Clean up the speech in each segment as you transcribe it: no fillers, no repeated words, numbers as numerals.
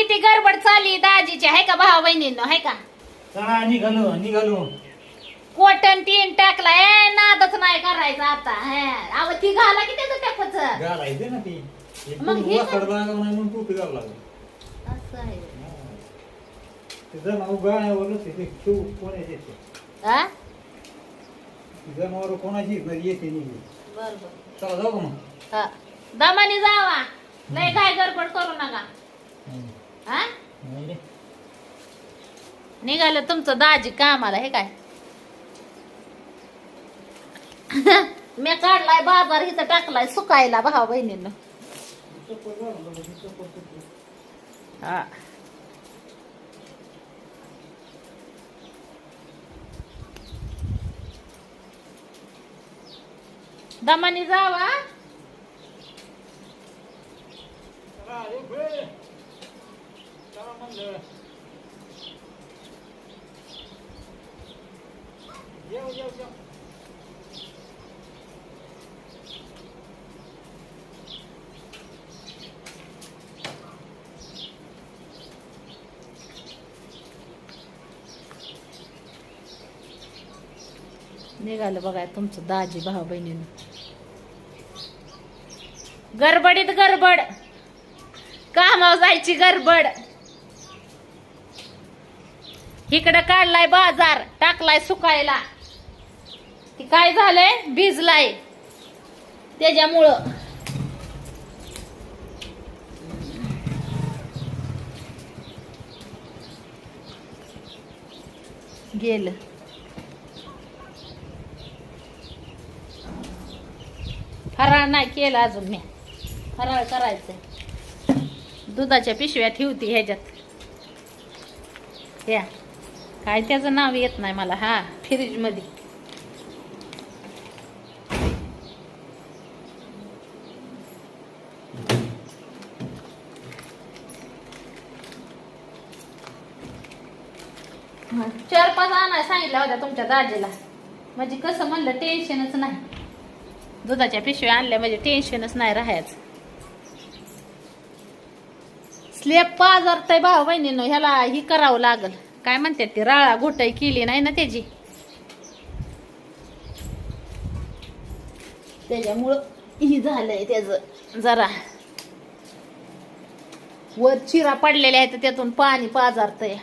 किती गडबड चालली दाजीची आहे का भावा बहिणींनो आहे का चला निघालो निघालो कॉटन तीन टाकलाय नादच नाही करायचा आता अहो ती घाला की त्याचं टाकच घालायचे ना ती मग हे वाकड लागलं नाही म्हणून टोपी घालावं लागलं असं आहे तिचं नाव गाण्यावरच येते तू कोणाची येते हा जनावर कोणाची येते निघली बर बर चला जाऊ का मग हा दमानी जावा लय काय गडबड करू नका हा नाही रे. निघालं तुमचं दाजी कामाला हे काय मी काढलाय बाजार इथं टाकलाय सुकायला भावा बहिणींना हा दमानी जावा चला, ये बे. चला म्हणलं. येऊ येऊ येऊ निघालं बघा तुमचं दाजी भाऊ बहिणीनं गडबडीत गडबड कामावर जायची गडबड इकडं काढलाय बाजार टाकलाय सुकायला ती काय झालंय भिजलाय त्याच्यामुळं गेलं फराळ नाही केला अजून मी फराळ करायचंय दुधाच्या पिशव्या ठेवती ह्याच्यात या काय त्याचं नाव येत नाही मला हा फ्रीज मध्ये चार पाच आणाय सांगितल्या होत्या तुमच्या दाजीला म्हणजे कसं म्हणलं टेन्शनच नाही दुधाच्या पिशव्या आणल्या म्हणजे टेन्शनच नाही राहायचं स्लेप पाजारतय भाऊ बहिणीनं ह्याला ही करावं लागल काय म्हणतात ती राळा घोटाई केली नाही ना त्याची त्याच्यामुळं ही झालंय त्याच जरा वर चिरा पडलेल्या आहेत त्यातून पाणी पाजारतय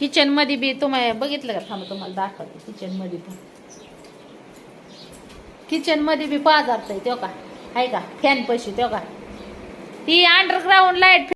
किचन मध्ये बी तुम्हाला बघितलं का थांबा तुम्हाला दाखवते किचन मध्ये पण किचन मध्ये बी पाजारतय तो का आहे का फॅन पैसे तो का ती अंडरग्राऊंड लाईट